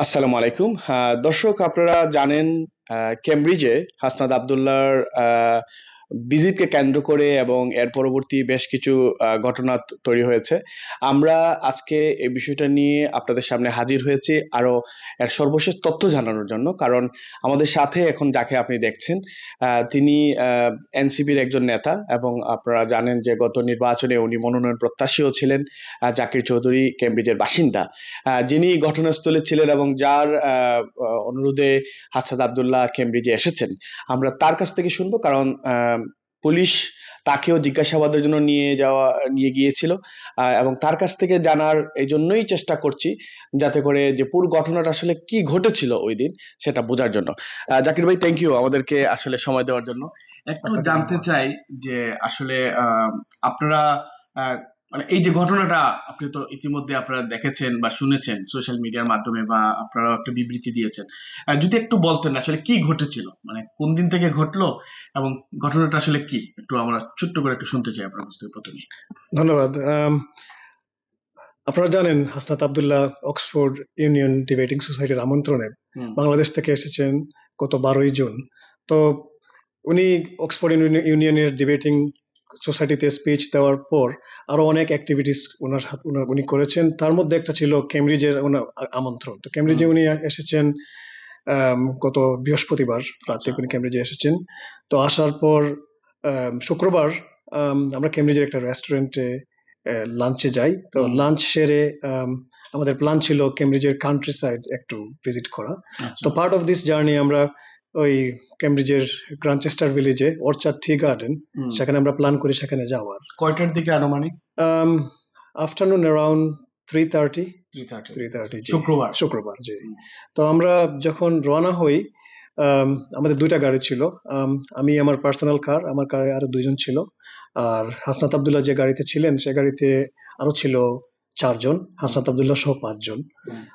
আসসালামু আলাইকুম। দর্শক আপনারা জানেন কেমব্রিজে হাসনাত আবদুল্লাহর ভিজিটকে কেন্দ্র করে এবং এর পরবর্তী বেশ কিছু ঘটনা তৈরি হয়েছে। আমরা আজকে এই বিষয়টা নিয়ে আপনাদের সামনে হাজির হয়েছি আরো এর সর্বশেষ তথ্য জানানোর জন্য। কারণ আমাদের সাথে এখন যাকে আপনি দেখছেন তিনি এনসিপির একজন নেতা এবং আপনারা জানেন যে গত নির্বাচনে উনি মনোনয়ন প্রত্যাশীও ছিলেন। জাকির চৌধুরী কেমব্রিজের বাসিন্দা, যিনি ঘটনাস্থলে ছিলেন এবং যার অনুরোধে হাসনাত আবদুল্লাহ কেমব্রিজে এসেছেন। আমরা তার কাছ থেকে শুনবো, কারণ পুলিশ তাকেও জিজ্ঞাসাবাদের জন্য নিয়ে গিয়েছিল এবং তার কাছ থেকে জানার এই জন্যই চেষ্টা করছি যাতে করে যে পুরো ঘটনাটা আসলে কি ঘটেছিল ওই দিন সেটা বোঝার জন্য। জাকির ভাই, থ্যাংক ইউ আমাদেরকে আসলে সময় দেওয়ার জন্য। একটু জানতে চাই যে আসলে আপনারা মানে এই যে ঘটনাটা আপনি তো ইতিমধ্যে আপনারা দেখেছেন বা শুনেছেন সোশ্যাল মিডিয়ার মাধ্যমে, বা আপনারা একটা বিবৃতি দিয়েছেন। যদি একটু বলতেন আসলে কি ঘটেছিল, মানে কোন দিন থেকে ঘটলো এবং ঘটনাটা আসলে কি, একটু আমরা ছোট্ট করে একটু শুনতে চাই আপনার কাছ থেকে প্রথমে। ধন্যবাদ। আপনারা জানেন Hasnat Abdullah Oxford union debating সোসাইটির আমন্ত্রণে বাংলাদেশ থেকে এসেছেন গত 12ই জুন। তো উনি অক্সফোর্ড ইউনিয়নের ডিবেটিং সোসাইটিতে স্পিচ দেওয়ার পর আরো অনেক অ্যাক্টিভিটিস উনি করেছেন। তার মধ্যে একটা ছিল কেমব্রিজের ওনার আমন্ত্রণ। তো কেমব্রিজে উনি এসেছেন গত বৃহস্পতিবার রাতে উনি কেমব্রিজে এসেছেন। তো আসার পর শুক্রবার আমরা কেমব্রিজের একটা রেস্টুরেন্টে লাঞ্চে যাই। তো লাঞ্চ সেরে আমাদের প্ল্যান ছিল কেমব্রিজের কান্ট্রি সাইড একটু ভিজিট করা। তো পার্ট অফ দিস জার্নি আমরা ওই কেমব্রিজের গ্রানচেস্টার ভিলেজে অর্চার্ড টি গার্ডেন, সেখানে আমরা প্ল্যান করি সেখানে যাওয়ার। কয়টার দিকে আনুমানিক? আফটারনুন অ্যারাউন্ড 3:30 শুক্রবার জি। তো আমরা যখন রওনা হই, আমাদের দুইটা গাড়ি ছিল। আমি আমার পার্সোনাল কার, আমার কারে আরো দুইজন ছিল। আর হাসনাত আবদুল্লাহ যে গাড়িতে ছিলেন সে গাড়িতে আরো ছিল 4 জন, হাসনাত আবদুল্লাহ সহ 5 জন।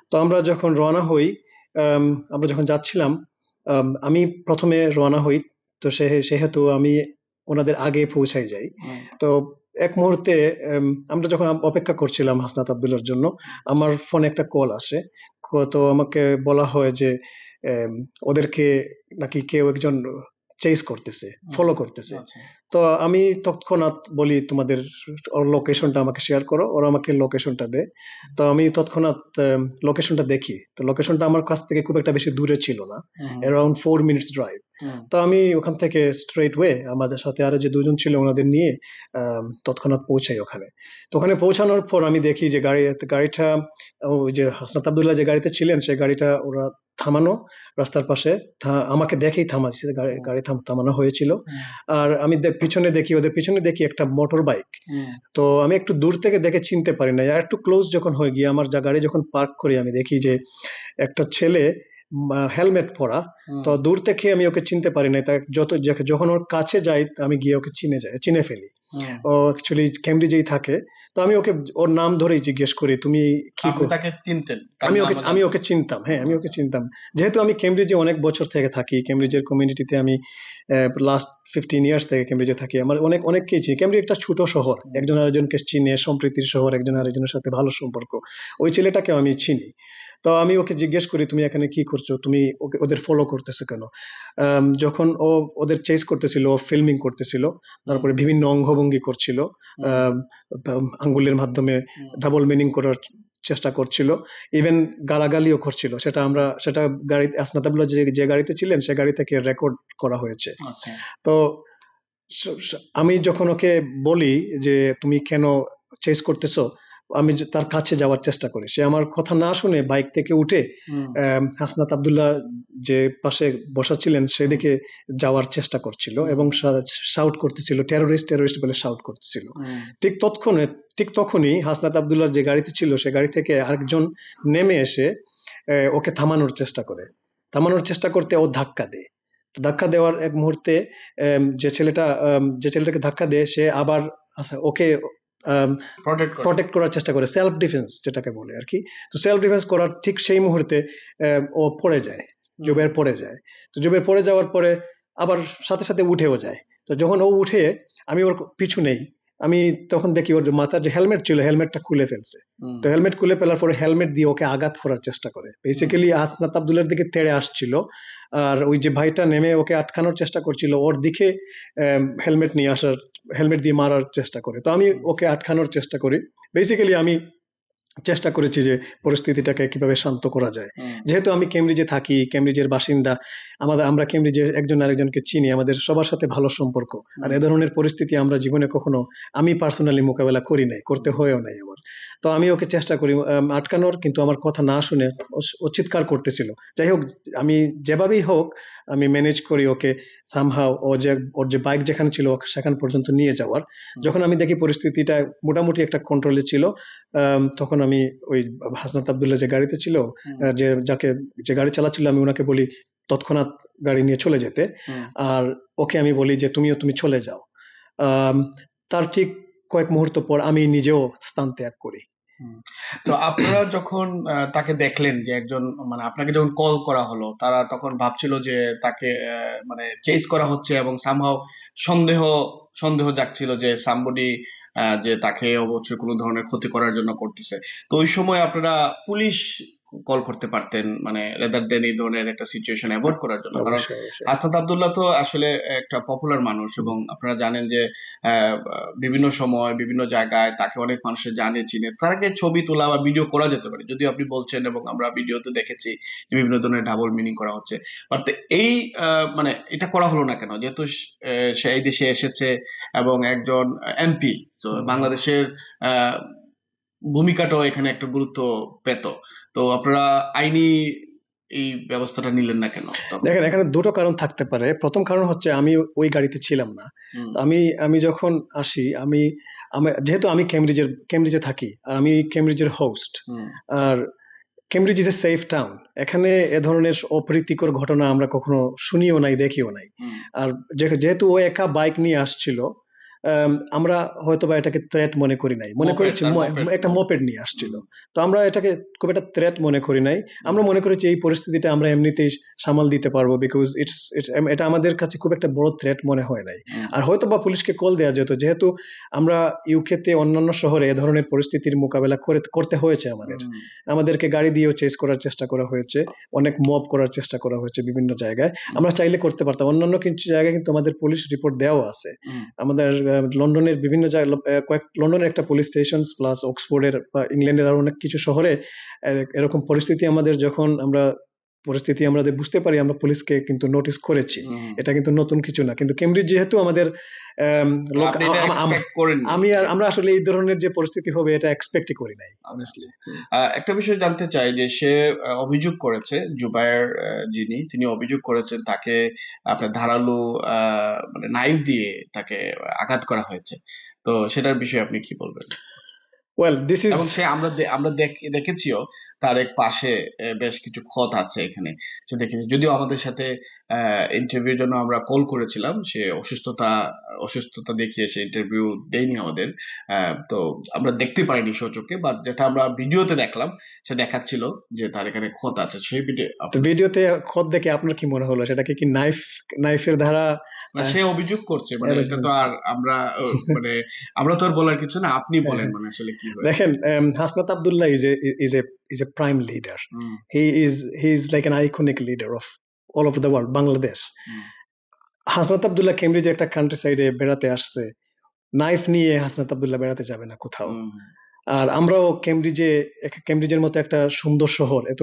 তো আমরা যখন রওনা হই, আমরা যখন যাচ্ছিলাম, আমি প্রথমে রওনা হই। তো সেহেতু আমি ওনাদের আগে পৌঁছাই যাই। তো এক মুহূর্তে আমরা যখন অপেক্ষা করছিলাম হাসনাত আবদুল্লাহর জন্য, আমার ফোনে একটা কল আসে। তো আমাকে বলা হয় যে ওদেরকে নাকি কেউ একজন চেস করতেছে, ফলো করতেছে। তো আমি তৎক্ষণাৎ বলি তোমাদের লোকেশনটা আমাকে শেয়ার করো। ওরা আমাকে লোকেশনটা দেয়। তো আমি তৎক্ষণাৎ লোকেশনটা দেখি। তো লোকেশনটা আমার কাছ থেকে খুব একটা বেশি দূরে ছিল না, অ্যারাউন্ড 4 মিনিটস ড্রাইভ। তো আমি ওখান থেকে স্ট্রেট ওয়ে আমাদের সাথে আরো যে দুজন ছিল ওনাদের নিয়ে তৎক্ষণাৎ পৌঁছাই ওখানে। তো ওখানে পৌঁছানোর পর আমি দেখি যে গাড়িটা, ওই যে হাসনাত আবদুল্লাহ যে গাড়িতে ছিলেন সেই গাড়িটা ওরা থামানো রাস্তার পাশে। আমাকে দেখেই থামাচ্ছে, গাড়ি থামানো হয়েছিল। আর আমি ওদের পিছনে দেখি একটা মোটর বাইক। তো আমি একটু দূর থেকে দেখে চিনতে পারি না, আর একটু ক্লোজ যখন হয়ে গিয়ে আমার গাড়ি যখন পার্ক করি, আমি দেখি যে একটা ছেলে হেলমেট পরা। তো দূর থেকে আমি ওকে চিনতে পারি না। যখন ওর কাছে যাই আমি গিয়ে ওকে চিনে ফেলি। ও অ্যাকচুয়ালি কেমব্রিজেই থাকে। তো আমি ওর নাম ধরেই জিজ্ঞেস করি, তুমি কি তাকে চিনতেন? আমি ওকে চিনতাম। হ্যাঁ, আমি ওকে চিনতাম। যেহেতু আমি কেমব্রিজে অনেক বছর থেকে থাকি, কেমব্রিজের কমিউনিটিতে আমি লাস্ট 15 ইয়ার্স থেকে কেমব্রিজে থাকি। আমার অনেককেই চিনি। কেমব্রিজ একটা ছোট শহর, একজন আরেকজনকে চিনে, সম্প্রীতির শহর, একজন আরেকজনের সাথে ভালো সম্পর্ক। ওই ছেলেটাকে আমি চিনি। তো আমি ওকে জিজ্ঞেস করি, তুমি এখানে কি করছো, তুমি ওদের ফলো করতেছো কেন? যখন ও ওদের চেস করতেছিল, ও ফিল্মিং করতেছিল, তারপরে বিভিন্ন অঙ্গভঙ্গি করছিল, আঙ্গুলের মাধ্যমে ডাবল মিনিং করার চেষ্টা করছিল, ইভেন গালাগালিও করছিল। সেটা গাড়ি হাসনাত আবদুল্লাহ যে গাড়িতে ছিলেন সে গাড়ি থেকে রেকর্ড করা হয়েছে। তো আমি যখন ওকে বলি যে তুমি কেন চেস করতেছো, আমি তার কাছে যাওয়ার চেষ্টা করি। সে আমার কথা না শুনে বাইক থেকে উঠে হাসনাত আবদুল্লাহ যে পাশে বসা ছিলেন সেদিকে যাওয়ার চেষ্টা করছিল এবং শাউট করতেছিল, টেরোরিস্ট বলে শাউট করতেছিল। ঠিক তখনই হাসনাত আবদুল্লাহ যে গাড়িতে ছিল সে গাড়ি থেকে আরেকজন নেমে এসে ওকে থামানোর চেষ্টা করতে ও ধাক্কা দেয়। তো ধাক্কা দেওয়ার এক মুহূর্তে যে ছেলেটাকে ধাক্কা দেয় সে আবার ওকে প্রটেক্ট করার চেষ্টা করে, সেলফ ডিফেন্স যেটাকে বলে আর কি। তো সেলফ ডিফেন্স করার ঠিক সেই মুহূর্তে ও পড়ে যায়, জুবের পড়ে যায়। তো জুবের পড়ে যাওয়ার পরে আবার সাথে সাথে উঠেও যায়। তো যখন ও উঠে আমি ওর পিছু নেই, আমি তখন দেখি ওর যে মাথার যে হেলমেট ছিল হেলমেটটা খুলে ফেলছে। হুম, তো হেলমেট খুলে ফেলার পরে হেলমেট দিয়ে ওকে আঘাত করার চেষ্টা করে। হুম, বেসিক্যালি হাসনাত আব্দুল্লাহর দিকে তেড়ে আসছিল। আর ওই যে ভাইটা নেমে ওকে আটকানোর চেষ্টা করছিল ওর দিকে হেলমেট নিয়ে আসার, হেলমেট দিয়ে মারার চেষ্টা করে। তো আমি হুম, ওকে আটকানোর চেষ্টা করি। বেসিক্যালি আমি চেষ্টা করেছি যে পরিস্থিতিটাকে কিভাবে শান্ত করা যায়। হুম, যেহেতু আমি কেমব্রিজে থাকি, কেমব্রিজের বাসিন্দা, আমরা কেমব্রিজে একজন আরেকজনকে চিনি, আমাদের সবার সাথে ভালো সম্পর্ক। আর হুম, এ ধরনের পরিস্থিতি আমরা জীবনে কখনো, আমি পার্সোনালি মোকাবেলা করি নাই, করতে হুম, হয়েও নাই আমার। তো আমি ওকে চেষ্টা করি আটকানোর, কিন্তু আমার কথা না শুনে ও চিৎকার করতেছিল। যাই হোক, আমি যেভাবেই হোক আমি ম্যানেজ করি ওকে সামহাও, ওর যে বাইক যেখানে ছিল ওকে সেখান পর্যন্ত নিয়ে যাওয়ার। হুম, যখন আমি দেখি পরিস্থিতিটা মোটামুটি একটা কন্ট্রোলে ছিল, তখন আমি ওই হাসনাত আব্দুল্লাহ যে গাড়িতে ছিল, হুম, যে গাড়ি চালাচ্ছিল, আমি ওনাকে বলি তৎক্ষণাৎ গাড়ি নিয়ে চলে যেতে। হুম, আর ওকে আমি বলি যে তুমি চলে যাও। আম, তার ঠিক কয়েক মুহূর্ত পর আমি নিজেও স্থান ত্যাগ করি। হুম। তো আপনারা যখন তাকে দেখলেন যে একজন, মানে আপনাকে যখন কল করা হলো, তারা তখন ভাবছিল যে তাকে মানে চেস করা হচ্ছে এবং সামহাও সন্দেহ সন্দেহ জাগছিল যে সামবডি যে তাকে অবশ্যই কোনো ধরনের ক্ষতি করার জন্য করতেছে। তো ওই সময় আপনারা পুলিশ কল করতে পারতেন, মানে রেদার দেন এই ধরনের একটা সিচুয়েশন অ্যাভয়েড করার জন্য। কারণ অবশ্যই, অবশ্যই। হাসনাত আব্দুল্লাহ তো আসলে একটা পপুলার মানুষ, এবং আপনারা জানেন যে বিভিন্ন সময় বিভিন্ন জায়গায় তাকে অনেক মানুষের জানে চিনে, তাকে ছবি তোলা বা ভিডিও করা যেতে পারে, যদিও আপনি বলছেন এবং আমরা ভিডিওতে দেখেছি যে বিভিন্ন ধরনের ডাবল মিনিং করা হচ্ছে। বাট এই মানে এটা করা হলো না কেন, যেহেতু সে এই দেশে এসেছে এবং একজন এমপি, তো হুম। বাংলাদেশের আহ, ভূমিকাটাও এখানে একটা গুরুত্ব পেত। তো আপনারা আইনি এই ব্যবস্থাটা নিলেন না কেন তখন? দেখেন, এখানে দুটো কারণ থাকতে পারে। প্রথম কারণ হচ্ছে আমি ওই গাড়িতে ছিলাম না। হুম, তো আমি আমি যখন আসি, যেহেতু আমি কেমব্রিজে থাকি আর আমি কেমব্রিজের হোস্ট। হুম, আর Cambridge is a safe town. এখানে এ ধরনের অপ্রীতিকর ঘটনা আমরা কখনো শুনিও নাই, দেখিও নাই। হুম, আর যেহেতু ও একা বাইক নিয়ে আসছিল, আমরা হয়তোবা এটাকে থ্রেট মনে করি নাই, মনে মপেড, করেছি তার মপেড, একটা মোপেড নিয়ে আসছিল। হুম, তো আমরা এটাকে খুব একটা থ্রেট মনে করি নাই। হুম, আমরা মনে করেছি এই পরিস্থিতিটা আমরা এমনিতেই সামাল দিতে পারবো, বিকজ এটা আমাদের কাছে খুব একটা বড় থ্রেট মনে হয় নাই। হুম, আর হয়তো বা পুলিশকে কল দেওয়া যেত, যেহেতু আমরা ইউকেতে অন্যান্য শহরে এ ধরনের পরিস্থিতির মোকাবেলা করতে হয়েছে আমাদের। হুম, আমাদেরকে গাড়ি দিয়েও চেস করার চেষ্টা করা হয়েছে, অনেক মব করার চেষ্টা করা হয়েছে বিভিন্ন জায়গায়। হুম, আমরা চাইলে করতে পারতাম, অন্যান্য কিছু জায়গায় কিন্তু আমাদের পুলিশ রিপোর্ট দেওয়া আছে। হুম, আমাদের লন্ডনের বিভিন্ন জায়গায়, লন্ডনের একটা পুলিশ স্টেশন, প্লাস অক্সফোর্ডের বা ইংল্যান্ডের আরো অনেক কিছু শহরে এরকম পরিস্থিতি আমাদের বুঝতে পারি, আমরা পুলিশকে কিন্তু নোটিস করেছি। হুম। এটা কিন্তু নতুন কিছু না, কিন্তু কেমব্রিজ যেহেতু আমাদের আম, লোক আপনি এটা এক্সপেক্ট করেননি আমি আর যে, আমরা আসলে এই ধরনের যে পরিস্থিতি হবে এটা এক্সপেক্টই করি নাই, আচ্ছা, অনেস্টলি। আচ্ছা। একটা বিষয় জানতে চাই যে সে অভিযোগ করেছে, জুবায়ের যিনি, তিনি অভিযোগ করেছেন তাকে আপনার ধারালো মানে নাইফ দিয়ে তাকে আঘাত করা হয়েছে। তো সেটার বিষয়ে আপনি কি বলবেন? ওয়েল, দিস ইজ এবং সে আমরা দেখেছিও তার এক পাশে বেশ কিছু ক্ষত আছে এখানে, সে দেখেছি, যদিও আমাদের সাথে ইন্টারভিউর জন্য আমরা কল করেছিলাম, সে অসুস্থতা দেখিয়ে সে ইন্টারভিউ দেয়নি আমাদের। তো আমরা দেখতে পাইনি সচক্ষে, বাট যেটা আমরা ভিডিওতে দেখলাম, সে দেখাচ্ছিল যে তার এখানে ক্ষত আছে, সেই ভিডিও তো ভিডিওতে খত দেখে আপনার কি মনে হলো? সেটাকে কি নাইফের ধারা? আহ, সে অভিযোগ করছে, মানে এটা তো arrangement? আর আমরা মানে আমরা তো আর বলার কিছু না, আপনি হ্যাঁ, বলেন হ্যাঁ। মানে আসলে কি হয়েছে। দেখেন, Hasnat Abdullah is a prime leader. Hmm, He is like an iconic leader of all over the world, Bangladesh. হুম, হাসনাত আব্দুল্লাহ কেমব্রিজের একটা কান্ট্রি সাইডে বেড়াতে আসছে, নাইফ নিয়ে হাসনাত আব্দুল্লাহ বেড়াতে যাবে না কোথাও। হুম, আর আমরাও কেমব্রিজের মতো একটা সুন্দর শহর, এত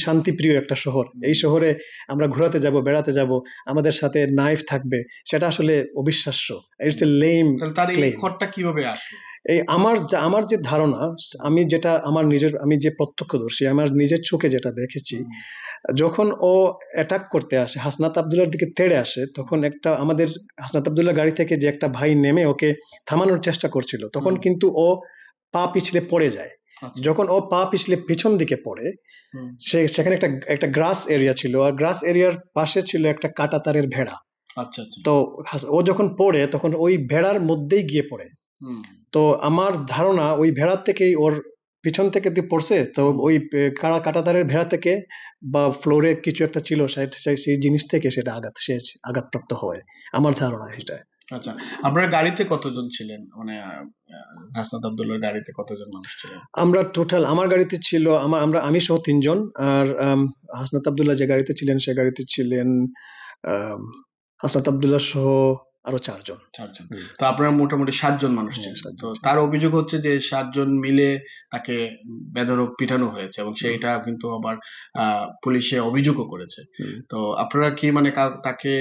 শান্তিপ্রিয় একটা শহর, হুম। এই শহরে আমরা ঘোরাতে যাব, বেড়াতে যাব, আমাদের সাথে নাইফ থাকবে, সেটা আসলে অবিশ্বাস্য। It's hmm. এ লেম তাহলে তার এই ক্লেম। খড়টা কিভাবে আসলো? এই আমার যে ধারণা, হুম, আমি যে প্রত্যক্ষদর্শী, আমার নিজের চোখে যেটা দেখেছি, হুম, যখন ও অ্যাটাক করতে আসে, হাসনাত আব্দুল্লাহর দিকে তেড়ে আসে, তখন হাসনাত আব্দুল্লাহ গাড়ি থেকে যে একটা ভাই নেমে ওকে থামানোর চেষ্টা করছিল, তখন হুম, কিন্তু ও পা পিছলে পড়ে যায়। আচ্ছা, যখন ও পা পিছলে পিছন দিকে পড়ে, হুম, সেখানে একটা একটা গ্রাস এরিয়া ছিল, আর গ্রাস এরিয়ার পাশে ছিল একটা কাঁটা তারের ভেড়া। আচ্ছা, আচ্ছা, তো ও যখন পড়ে তখন ওই ভেড়ার মধ্যেই গিয়ে পড়ে। হুম, তো আমার ধারণা ওই ভেড়ার থেকেই ওর পিছন থেকে দিয়ে পড়ছে। তো হুম, ওই কাঁটাতারের ভেড়া থেকে বা ফ্লোরে কিছু একটা ছিল, সেই জিনিস থেকে সে আঘাতপ্রাপ্ত হয়। আমার ধারণা সেটা। আচ্ছা, আপনার গাড়িতে কতজন ছিলেন? মানে হাসনাত আব্দুল্লাহর গাড়িতে কতজন মানুষ ছিলেন? আমরা টোটাল আমার গাড়িতে ছিল আমি সহ ৩ জন। আর হাসনাত আব্দুল্লাহ যে গাড়িতে ছিলেন সে গাড়িতে ছিলেন আম, হাসনাত আব্দুল্লাহ সহ আরো ৪ জন। ৪ জন। তো আপনারা মোটামুটি ৭ জন মানুষ হ্যাঁ, ছিলেন। ৭ তো জন ছিলেন। তার অভিযোগ হচ্ছে যে ৭ জন মিলে তাকে বেধড়ক পিটানো হয়েছে এবং সেইটা কিন্তু আবার পুলিশে অভিযোগও করেছে। হুম। তো আপনারা কি মানে তাকে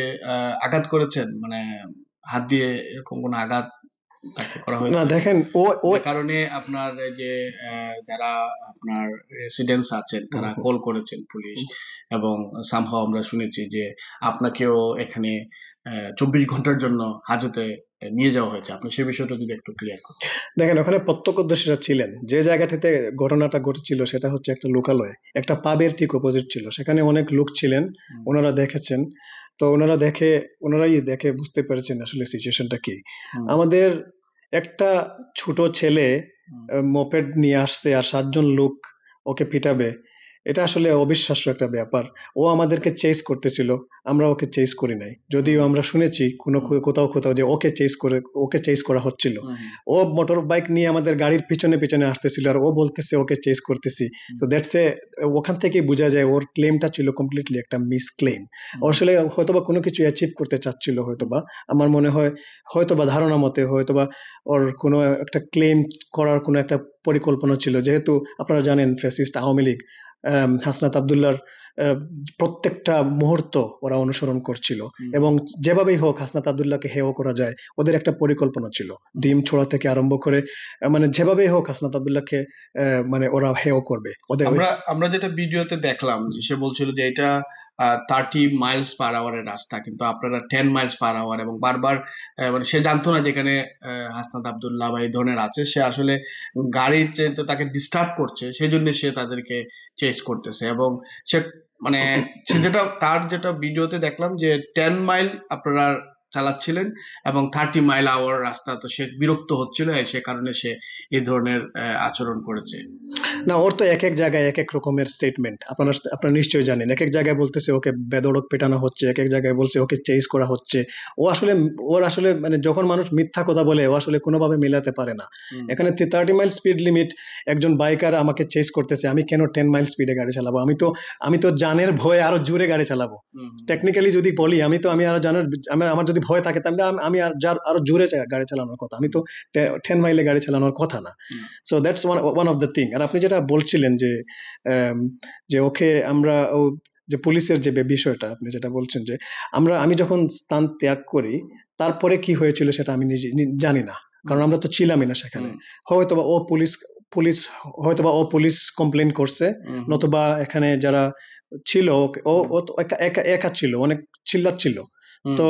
আঘাত করেছেন? মানে হাত দিয়ে এরকম কোনো আঘাত তাকে করা না হয়েছে? দেখেন, ও ও যে কারণে আপনার এই যে যারা আপনার রেসিডেন্টস আছেন হুম, তারা হুম, কল করেছেন পুলিশ, হুম। এবং সামহাও আমরা শুনেছি যে আপনাকেও এখানে ২৪ ঘন্টার জন্য হাজতে নিয়ে যাওয়া হয়েছে। আপনি সে বিষয়টা যদি একটু ক্লিয়ার করতেন। দেখেন, ওখানে প্রত্যক্ষদর্শীরা ছিলেন। যে জায়গাটাতে ঘটনাটা ঘটেছিল সেটা হচ্ছে একটা লোকালয়, একটা পাবের ঠিক অপোজিট ছিল। সেখানে অনেক লোক ছিলেন, হুম, ওনারা দেখেছেন। তো ওনারাই দেখে বুঝতে পেরেছেন আসলে সিচুয়েশনটা কি। হুম, আমাদের একটা ছোট ছেলে হুম, মোপেড নিয়ে আসছে আর ৭ জন লোক ওকে পিটাবে, এটা আসলে অবিশ্বাস্য একটা ব্যাপার। ও আমাদেরকে চেস করতেছিল, আমরা ওকে চেস করি নাই। যদিও হুম, আমরা শুনেছি হুম, কোথাও যে ওকে চেস করা হচ্ছিল। হুম, ও মোটর বাইক নিয়ে আমাদের গাড়ির পিছনে পিছনে আসতেছিল আর ও বলতেছে ওকে চেস করতেছি। হুম, সো দ্যাটস এ ওখান থেকেই বোঝা যায় ওর ক্লেমটা ছিল কমপ্লিটলি একটা মিস ক্লেম। ও হুম, আসলে হয়তোবা কোনো কিছু অ্যাচিভ করতে চাচ্ছিল, হুম, হয়তোবা আমার মনে হয়, হয়তোবা ধারণা মতে হয়তোবা ওর কোনো একটা ক্লেম করার কোনো একটা পরিকল্পনা ছিল। যেহেতু আপনারা জানেন ফ্যাসিস্ট আওয়ামী লীগ হাসনাত আব্দুল্লাহর আহ, প্রত্যেকটা মুহূর্ত ওরা অনুসরণ করছিল, হুম, এবং যেভাবেই হোক হাসনাত আব্দুল্লাহকে হেয় করা যায় ওদের একটা পরিকল্পনা ছিল। হুম। ডিম ছোড়া থেকে আরম্ভ করে মানে যেভাবেই হোক হাসনাত আব্দুল্লাহকে মানে ওরা হেয় করবে ওদের ওই। আমরা আমরা যেটা ভিডিওতে দেখলাম যে সে বলছিল যে এটা 30 মাইলস পার আওয়ারের রাস্তা, কিন্তু আপনারা 10 মাইলস পার আওয়ার, এবং বারবার মানে সে জানতো না যেখানে হাসনাত আব্দুল্লাহ বা এই ধরনের আছে। সে আসলে গাড়ির যে তাকে ডিস্টার্ব করছে সেই জন্য সে তাদেরকে চেস করতেছে, এবং সে মানে সে যেটা ভিডিওতে দেখলাম যে 10 মাইল আপনারা চালাচ্ছিলেন এবং 30 মাইল আওয়ার রাস্তা, তো সে বিরক্ত হচ্ছিল, সে কারণে সে এই ধরনের আচরণ করেছে। না, ওর তো এক এক জায়গায় এক এক রকমের স্টেটমেন্ট, আপনারা নিশ্চয়ই জানেন। এক এক জায়গায় বলতেছে ওকে বেধড়ক পেটানো হচ্ছে, এক এক জায়গায় বলছে ওকে চেজ করা হচ্ছে। ও আসলে ওর আসলে মানে যখন মানুষ মিথ্যা কথা বলে ও আসলে কোনোভাবে মেলাতে পারে না। হুম, এখানে 30 মাইল স্পিড লিমিট, একজন বাইকার আমাকে চেজ করতেছে, আমি কেন 10 মাইল স্পিডে গাড়ি চালাবো? আমি তো জানের ভয়ে আরো জোরে গাড়ি চালাবো। হুম, হুম, টেকনিক্যালি যদি বলি, আমি আরো জানার, আমার যদি ভয় থাকে তাহলে আমি আর আরো জোরে গাড়ি চালানোর কথা, আমি তো 10 মাইলে গাড়ি চালানোর কথা না। Hmm, so that's one of the thing. আর আপনি যেটা বলছিলেন যে আম, যে ওকে আমরা যে পুলিশের যে বিষয়টা আপনি যেটা বলছেন যে আমি যখন স্থান ত্যাগ করি তারপরে কি হয়েছিল সেটা আমি নিজে জানি না, হুম, কারণ আমরা তো ছিলামই না সেখানে। হুম, হয়তোবা ও পুলিশ হয়তোবা ও পুলিশ কমপ্লেন করছে, হুম, হুম, নতুবা এখানে যারা ছিল ও হুম, ও তো একা একা একা ছিল, অনেক চিল্লাচ্ছিল। হুম, তো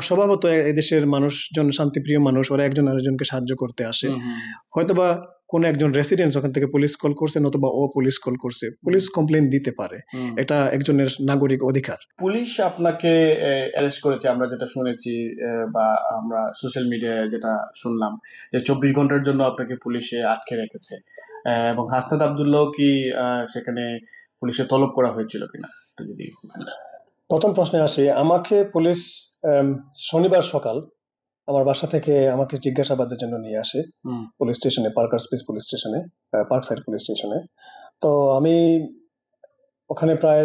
স্বভাবত এদেশের মানুষজন শান্তিপ্রিয় মানুষ, ওরা একজন আরেকজনকে সাহায্য করতে আসে। হুম, হুম, হয়তোবা কোন একজন রেসিডেন্স ওখান থেকে পুলিশ কল করছে, নতুবা ও পুলিশ কল করছে। হুম, পুলিশ কমপ্লেন দিতে পারে, হুম। এটা একজনের নাগরিক অধিকার। পুলিশ আপনাকে অ্যারেস্ট করেছে, আমরা যেটা শুনেছি, বা আমরা সোশ্যাল মিডিয়ায় যেটা শুনলাম, যে 24 ঘন্টার জন্য আপনাকে পুলিশে আটকে রেখেছে, এবং হাসনাত আব্দুল্লাহ কি সেখানে পুলিশে তলব করা হয়েছিল কিনা একটু যদি বলতেন। প্রথম প্রশ্নে আসি, আমাকে পুলিশ আম, শনিবার সকাল আমার বাসা থেকে আমাকে জিজ্ঞাসাবাদের জন্য নিয়ে আসে হুম। পুলিশ স্টেশনে, পার্কার স্পেস পুলিশ স্টেশনে, পার্ক সাইড পুলিশ স্টেশনে। তো আমি ওখানে প্রায়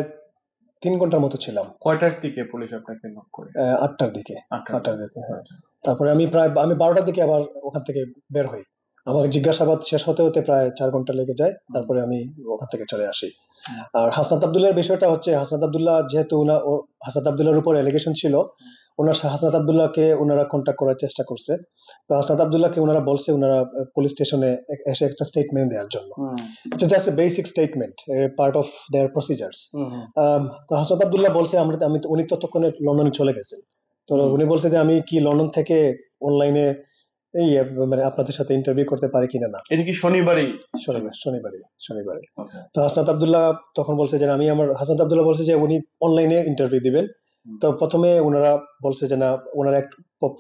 ৩ ঘন্টার মতো ছিলাম। কয়টার দিকে পুলিশ আপনাকে নক করে? ৮টার দিকে। 8টার আটটার দিকে। দিকে, হ্যাঁ। আচ্ছা। তারপরে আমি 12টার দিকে আবার ওখান থেকে বের হই। আমার আচ্ছা। জিজ্ঞাসাবাদ শেষ হতে হতে প্রায় ৪ ঘন্টা লেগে যায়, হুম, তারপরে আমি ওখান থেকে চলে আসি। হুম, আর হাসনাত আব্দুল্লাহর বিষয়টা হচ্ছে, হাসনাত আব্দুল্লাহ যেহেতু হাসনাত আব্দুল্লাহর উপর এলিগেশন ছিল, হাসনাত আব্দুল্লাহকে ওনারা কন্ট্যাক্ট করার চেষ্টা করছে। তো হাসনাত আব্দুল্লাহকে ওনারা বলছে ওনারা পুলিশ স্টেশনে এসে একটা স্টেটমেন্ট দেওয়ার জন্য। Hmm, it's just a basic statement, part of their procedures. Hmm, hmm, তো হাসনাত আব্দুল্লাহ বলছে উনি ততক্ষণে লন্ডনে চলে গেছেন। তো হুম। উনি বলছে যে আমি কি লন্ডন থেকে অনলাইনে এই মানে আপনাদের সাথে ইন্টারভিউ করতে পারি কিনা। না, এটা কি শনিবারই? শনিবারে। ওকে। তো হাসনাত আব্দুল্লাহ তখন বলছে যে হাসনাত আব্দুল্লাহ বলছে যে উনি অনলাইনে ইন্টারভিউ দিবেন। হুম, তো প্রথমে ওনারা বলছে যে না, ওনারা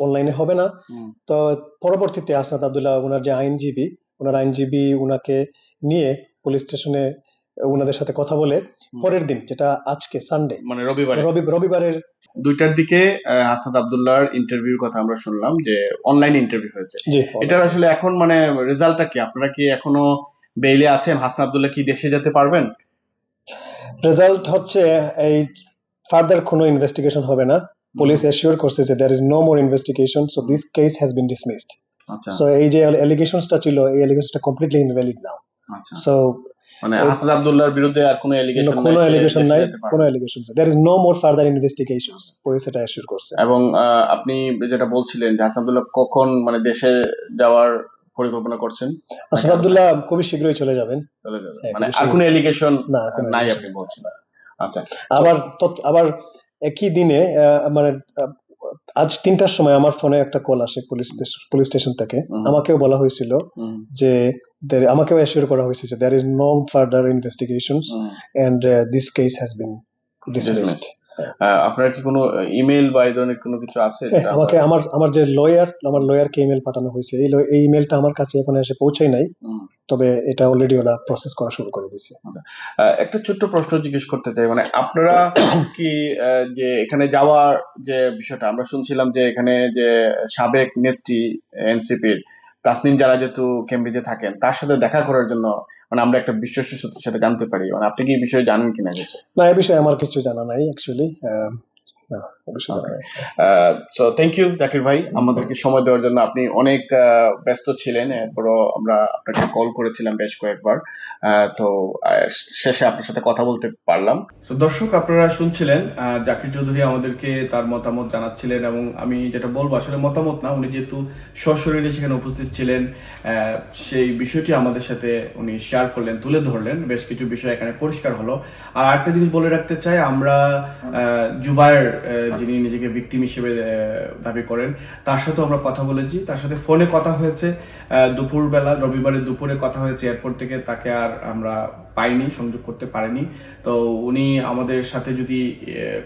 অনলাইনে হবে না। হুম, তো পরবর্তীতে হাসনাত আব্দুল্লাহ ওনার যে আইনজীবী, ওনার আইনজীবী ওনাকে নিয়ে পুলিশ স্টেশনে ওনাদের সাথে কথা বলে পরের দিন, যেটা আজকে সানডে, মানে রবিবারে রবিবারের 2টার দিকে হাসনাত আব্দুল্লাহর ইন্টারভিউর কথা আমরা শুনলাম যে অনলাইন ইন্টারভিউ হয়েছে। জি এটার আসলে এখন মানে রেজাল্টটা কি? আপনারা কি এখনো বেইলে আছেন? হাসনাত আব্দুল্লাহ কি দেশে যেতে পারবেন? রেজাল্ট হচ্ছে এই ফার্দার কোনো ইনভেস্টিগেশন হবে না। পুলিশ অ্যাসিওর করছে যে there is no more investigation, so this case has been dismissed. আচ্ছা সো এই যে অ্যালিগেশনসটা ছিল, এই অ্যালিগেশনসটা কমপ্লিটলি ইনভ্যালিড নাও। আচ্ছা, সো মানে হাসনাত আব্দুল্লাহর বিরুদ্ধে আর কোনো এলিগেশন নাই, কোনো সে অ্যালিগেশন দেশে নাই, যেতে পারবে। কোনো allegation, there is no more further investigations, police এটা অ্যাসিওর করছে। এবং আপনি যেটা বলছিলেন যে হাসনাত আব্দুল্লাহ কখন মানে দেশে যাওয়ার পরিকল্পনা করছেন? হাসনাত আব্দুল্লাহ খুবই শীঘ্রই চলে যাবেন। চলে যাবে, হ্যাঁ, মানে খুবই আর শীঘ্রই। কোনো এলিগেশন না, কোনো নাই allegation আপনি নেই। বলছেন? আচ্ছা, আবার একই দিনে মানে আজ 3টার সময় আমার ফোনে একটা কল আসে পুলিশ স্টেশন থেকে। আমাকেও বলা হয়েছিল যে আমাকেও অ্যাসিওর করা হয়েছে যে there is no further investigations and this case has been dismissed. আপনার কি কোনো ইমেল বা এই ধরনের কোনো কিছু আছে? আমাকে আমার যে আমার লয়ারকে ইমেল পাঠানো হয়েছে, এই ইমেলটা আমার কাছে এখন এসে পৌঁছায় নাই, তবে এটা অলরেডি ওরা প্রসেস করা শুরু করে দিয়েছে। একটা ছোট্ট প্রশ্ন জিজ্ঞেস করতে চাই, মানে আপনারা কি যে এখানে যাওয়ার যে বিষয়টা আমরা শুনছিলাম যে এখানে যে সাবেক নেত্রী এনসিপির তাসনিম যারা যেহেতু কেমব্রিজে থাকেন, তার সাথে দেখা করার জন্য মানে আমরা একটা বিশ্বস্ত সূত্রের সাথে জানতে পারি, মানে আপনি কি এই বিষয়ে জানেন কিনা কিছু? না, এই বিষয়ে আমার কিছু জানা নাই অ্যাকচুয়ালি। না, এই বিষয়ে জানা নাই। সো থ্যাংক ইউ জাকির ভাই আমাদেরকে সময় দেওয়ার জন্য। আপনি অনেক ব্যস্ত ছিলেন, এরপরও আমরা আপনাকে কল করেছিলাম বেশ কয়েকবার, তো শেষে আপনার সাথে কথা বলতে পারলাম। তো দর্শক, আপনারা শুনছিলেন জাকির চৌধুরী আমাদেরকে তার মতামত জানাচ্ছিলেন, এবং আমি যেটা বলবো আসলে মতামত না, উনি যেহেতু সশরীরে সেখানে উপস্থিত ছিলেন, সেই বিষয়টি আমাদের সাথে উনি শেয়ার করলেন, তুলে ধরলেন। বেশ কিছু বিষয় এখানে পরিষ্কার হলো। আর একটা জিনিস বলে রাখতে চাই, আমরা জুবায়ের যিনি নিজেকে ভিকটিম হিসেবে দাবি করেন, তার সাথেও আমরা কথা বলেছি, তার সাথে ফোনে কথা হয়েছে দুপুরবেলা, রবিবারের দুপুরে কথা হয়েছে। এরপর থেকে তাকে আর আমরা পাইনি, সংযোগ করতে পারিনি। তো উনি আমাদের সাথে যদি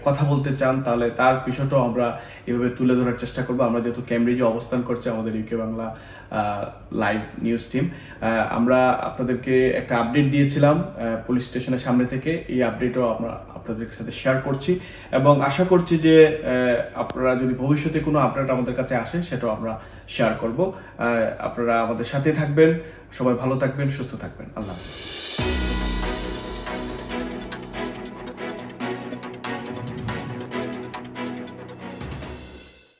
কথা বলতে চান তাহলে তার বিষয়টাও আমরা এভাবে তুলে ধরার চেষ্টা করবো। আমরা যেহেতু ক্যামব্রিজে অবস্থান করছি আমাদের UK Bangla live news team, আমরা আপনাদেরকে একটা আপডেট দিয়েছিলাম পুলিশ স্টেশনের সামনে থেকে। এই আপডেটও আমরা আপনাদের সাথে শেয়ার করছি, এবং আশা করছি যে আপনারা যদি ভবিষ্যতে কোনো আপডেট আমাদের কাছে আসে সেটাও আমরা শেয়ার করব। আপনারা আমাদের সাথে থাকবেন, সবাই ভালো থাকবেন, সুস্থ থাকবেন। আল্লাহ হাফেজ।